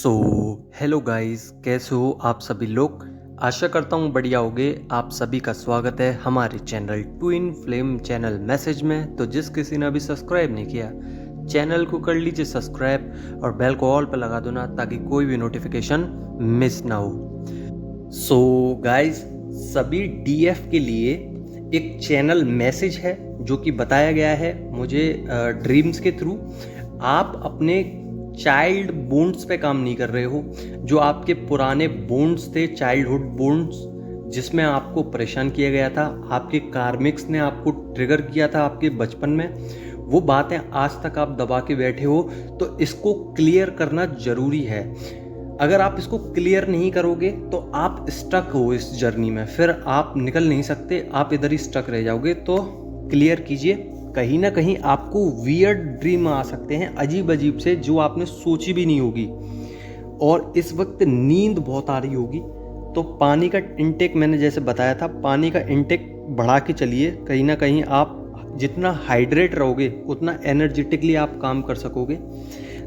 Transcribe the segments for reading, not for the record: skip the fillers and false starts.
So hello guys, कैसे हो आप सभी लोग। आशा करता हूँ बढ़िया होगे। आप सभी का स्वागत है हमारे channel twin flame channel message में। तो जिस किसी ने अभी सब्सक्राइब नहीं किया चैनल को कर लीजिए सब्सक्राइब और बेल को ऑल पर लगा दो ना, ताकि कोई भी नोटिफिकेशन मिस ना हो। सो गाइस, सभी डीएफ के लिए एक चैनल मैसेज है जो कि बताया गया है मुझे ड्रीम्स के थ्रू। आप अपने चाइल्ड बोन्ड्स पे काम नहीं कर रहे हो, जो आपके पुराने बोन्ड्स थे, चाइल्डहुड बोन्ड्स जिसमें आपको परेशान किया गया था, आपके कार्मिक्स ने आपको ट्रिगर किया था आपके बचपन में, वो बातें आज तक आप दबा के बैठे हो। तो इसको क्लियर करना जरूरी है। अगर आप इसको क्लियर नहीं करोगे तो आप स्टक हो इस जर्नी में, फिर आप निकल नहीं सकते, आप इधर ही स्टक रह जाओगे। तो क्लियर कीजिए। कहीं ना कहीं आपको वियर्ड ड्रीम आ सकते हैं, अजीब अजीब से, जो आपने सोची भी नहीं होगी। और इस वक्त नींद बहुत आ रही होगी। तो पानी का इनटेक, मैंने जैसे बताया था, पानी का इनटेक बढ़ा के चलिए। कहीं ना कहीं आप जितना हाइड्रेट रहोगे उतना एनर्जेटिकली आप काम कर सकोगे।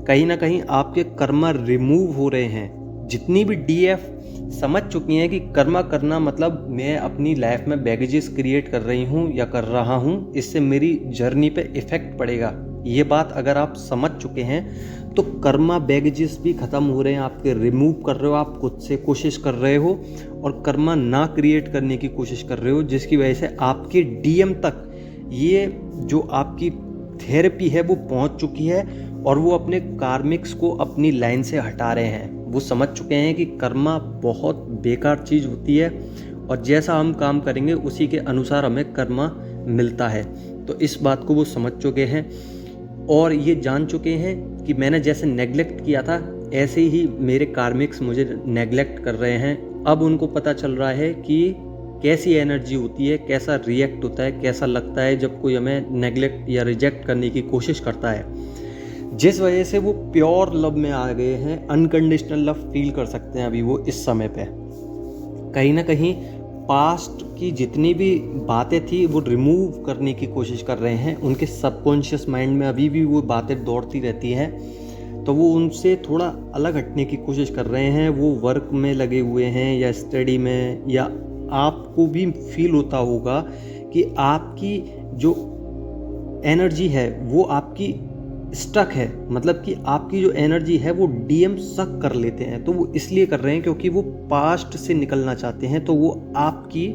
कहीं ना कहीं आपके कर्मा रिमूव हो रहे हैं। जितनी भी डीएफ समझ चुकी हैं कि कर्मा करना मतलब मैं अपनी लाइफ में बैगेजेस क्रिएट कर रही हूँ या कर रहा हूँ, इससे मेरी जर्नी पे इफेक्ट पड़ेगा, ये बात अगर आप समझ चुके हैं तो कर्मा बैगेजेस भी खत्म हो रहे हैं आपके, रिमूव कर रहे हो, आप खुद से कोशिश कर रहे हो और कर्मा ना क्रिएट करने की कोशिश कर रहे हो, जिसकी वजह से आपके डीएम तक ये जो आपकी थेरेपी है वो पहुंच चुकी है और वो अपने कार्मिक्स को अपनी लाइन से हटा रहे हैं। वो समझ चुके हैं कि कर्मा बहुत बेकार चीज़ होती है और जैसा हम काम करेंगे उसी के अनुसार हमें कर्मा मिलता है। तो इस बात को वो समझ चुके हैं और ये जान चुके हैं कि मैंने जैसे नेग्लेक्ट किया था ऐसे ही मेरे कार्मिक्स मुझे नेग्लेक्ट कर रहे हैं। अब उनको पता चल रहा है कि कैसी एनर्जी होती है, कैसा रिएक्ट होता है, कैसा लगता है जब कोई हमें नेग्लेक्ट या रिजेक्ट करने की कोशिश करता है, जिस वजह से वो प्योर लव में आ गए हैं। अनकंडीशनल लव फील कर सकते हैं अभी वो इस समय पे। कहीं ना कहीं पास्ट की जितनी भी बातें थी वो रिमूव करने की कोशिश कर रहे हैं। उनके सबकॉन्शियस माइंड में अभी भी वो बातें दौड़ती रहती हैं, तो वो उनसे थोड़ा अलग हटने की कोशिश कर रहे हैं। वो वर्क में लगे हुए हैं या स्टडी में, या आपको भी फील होता होगा कि आपकी जो एनर्जी है वो आपकी स्टक है, मतलब कि आपकी जो एनर्जी है वो डीएम सक कर लेते हैं। तो वो इसलिए कर रहे हैं क्योंकि वो पास्ट से निकलना चाहते हैं, तो वो आपकी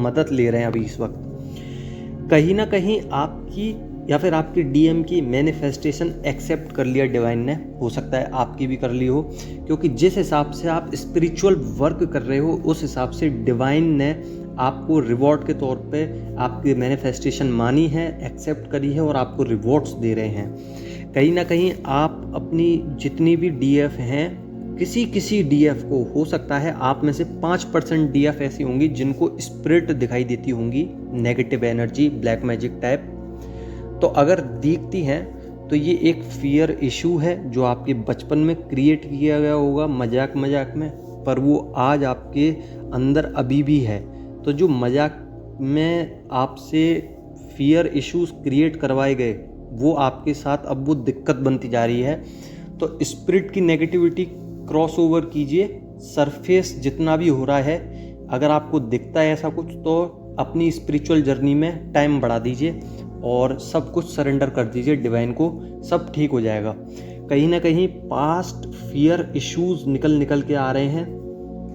मदद ले रहे हैं अभी इस वक्त। कहीं ना कहीं आपकी या फिर आपकी डीएम की मैनिफेस्टेशन एक्सेप्ट कर लिया डिवाइन ने, हो सकता है आपकी भी कर ली हो, क्योंकि जिस हिसाब से आप स्पिरिचुअल वर्क कर रहे हो उस हिसाब से डिवाइन ने आपको रिवॉर्ड के तौर पे आपकी मैनिफेस्टेशन मानी है, एक्सेप्ट करी है और आपको रिवॉर्ड्स दे रहे हैं। कहीं ना कहीं आप अपनी जितनी भी डीएफ हैं, किसी डीएफ को, हो सकता है आप में से 5% डीएफ ऐसी होंगी जिनको स्पिरिट दिखाई देती होंगी, negative energy, black magic type. तो अगर दिखती हैं तो ये एक फियर इशू है जो आपके बचपन में क्रिएट किया गया होगा मजाक में, पर वो आज आपके अंदर अभी भी है। तो जो मजाक में आपसे फियर इश्यूज क्रिएट करवाए गए वो आपके साथ अब वो दिक्कत बनती जा रही है। तो स्पिरिट की नेगेटिविटी क्रॉस ओवर कीजिए। सरफेस जितना भी हो रहा है, अगर आपको दिखता है ऐसा कुछ, तो अपनी स्पिरिचुअल जर्नी में टाइम बढ़ा दीजिए और सब कुछ सरेंडर कर दीजिए डिवाइन को, सब ठीक हो जाएगा। कहीं ना कहीं पास्ट फियर इश्यूज निकल के आ रहे हैं।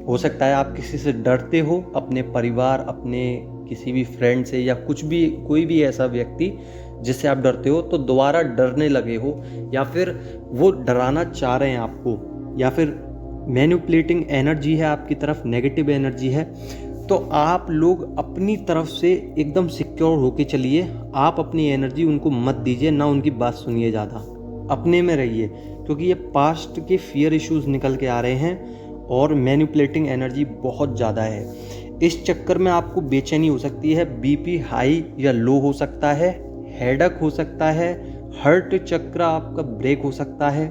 हो सकता है आप किसी से डरते हो, अपने परिवार, अपने किसी भी फ्रेंड से, या कुछ भी, कोई भी ऐसा व्यक्ति जिससे आप डरते हो, तो दोबारा डरने लगे हो, या फिर वो डराना चाह रहे हैं आपको, या फिर मैनिपुलेटिंग एनर्जी है आपकी तरफ, नेगेटिव एनर्जी है। तो आप लोग अपनी तरफ से एकदम सिक्योर होके चलिए। आप अपनी एनर्जी उनको मत दीजिए, ना उनकी बात सुनिए ज़्यादा, अपने में रहिए, क्योंकि ये पास्ट के फियर इश्यूज निकल के आ रहे हैं और मैनिपुलेटिंग एनर्जी बहुत ज़्यादा है। इस चक्कर में आपको बेचैनी हो सकती है, बीपी हाई या लो हो सकता है, हेडेक हो सकता है, हार्ट चक्र आपका ब्रेक हो सकता है,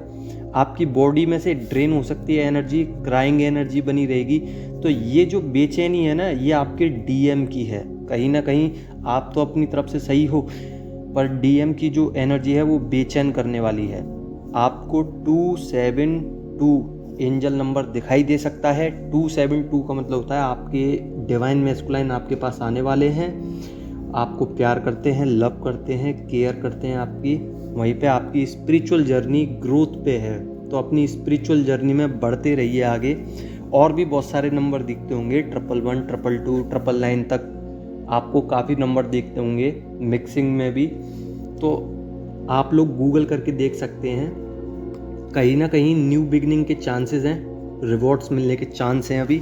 आपकी बॉडी में से ड्रेन हो सकती है एनर्जी, क्राइंग एनर्जी बनी रहेगी। तो ये जो बेचैनी है ना, ये आपके डीएम की है। कहीं ना कहीं आप तो अपनी तरफ से सही हो, पर डीएम की जो एनर्जी है वो बेचैन करने वाली है। आपको 272 एंजल नंबर दिखाई दे सकता है। 272 का मतलब होता है आपके डिवाइन मैस्कुलाइन आपके पास आने वाले हैं, आपको प्यार करते हैं, लव करते हैं, केयर करते हैं आपकी। वहीं पे आपकी स्पिरिचुअल जर्नी ग्रोथ पे है, तो अपनी स्पिरिचुअल जर्नी में बढ़ते रहिए आगे। और भी बहुत सारे नंबर दिखते होंगे, 111, 222, 999 तक आपको काफ़ी नंबर दिखते होंगे मिक्सिंग में भी, तो आप लोग गूगल करके देख सकते हैं। कहीं ना कहीं न्यू बिगनिंग के चांसेस हैं, रिवॉर्ड्स मिलने के चांस हैं अभी।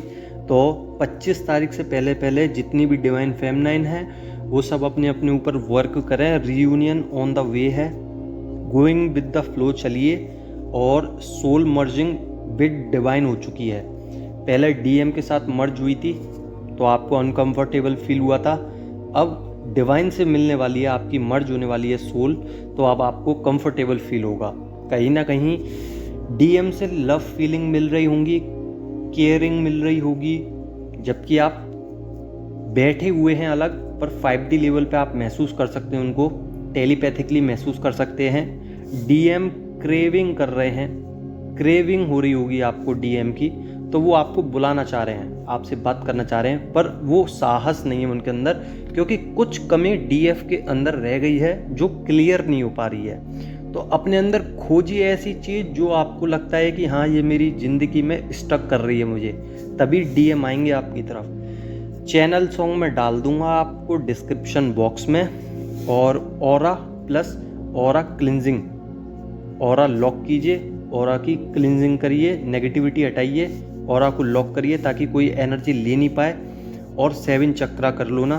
तो 25 तारीख से पहले पहले जितनी भी डिवाइन फेमिनाइन है वो सब अपने अपने ऊपर वर्क करें। रीयूनियन ऑन द वे है, गोइंग विद द फ्लो चलिए। और सोल मर्जिंग विद डिवाइन हो चुकी है। पहले डीएम के साथ मर्ज हुई थी तो आपको अनकंफर्टेबल फील हुआ था, अब डिवाइन से मिलने वाली है, आपकी मर्ज होने वाली है सोल, तो अब आपको कंफर्टेबल फील होगा। कहीं ना कहीं डीएम से लव फीलिंग मिल रही होंगी, केयरिंग मिल रही होगी, जबकि आप बैठे हुए हैं अलग, पर 5D लेवल पे आप महसूस कर सकते हैं उनको, टेलीपैथिकली महसूस कर सकते हैं। डीएम क्रेविंग कर रहे हैं, क्रेविंग हो रही होगी आपको डीएम की, तो वो आपको बुलाना चाह रहे हैं, आपसे बात करना चाह रहे हैं, पर वो साहस नहीं है उनके अंदर, क्योंकि कुछ कमी डीएफ के अंदर रह गई है जो क्लियर नहीं हो पा रही है। तो अपने अंदर खोजिए ऐसी चीज़ जो आपको लगता है कि हाँ ये मेरी ज़िंदगी में स्टक कर रही है मुझे, तभी डीएम आएंगे आपकी तरफ। चैनल सॉन्ग में डाल दूंगा आपको डिस्क्रिप्शन बॉक्स में। और aura plus aura cleansing, aura lock कीजिए, ऑरा की क्लिनजिंग करिए, नेगेटिविटी हटाइए, ऑरा को लॉक करिए ताकि कोई एनर्जी ले नहीं पाए। और 7 चक्रा कर लो ना,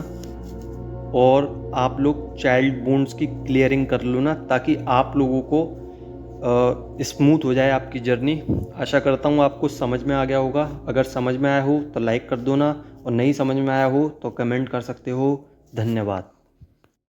और आप लोग चाइल्ड बोन्स की क्लियरिंग कर लो ना, ताकि आप लोगों को स्मूथ हो जाए आपकी जर्नी। आशा करता हूँ आपको समझ में आ गया होगा। अगर समझ में आया हो तो लाइक कर दो ना, और नहीं समझ में आया हो तो कमेंट कर सकते हो। धन्यवाद।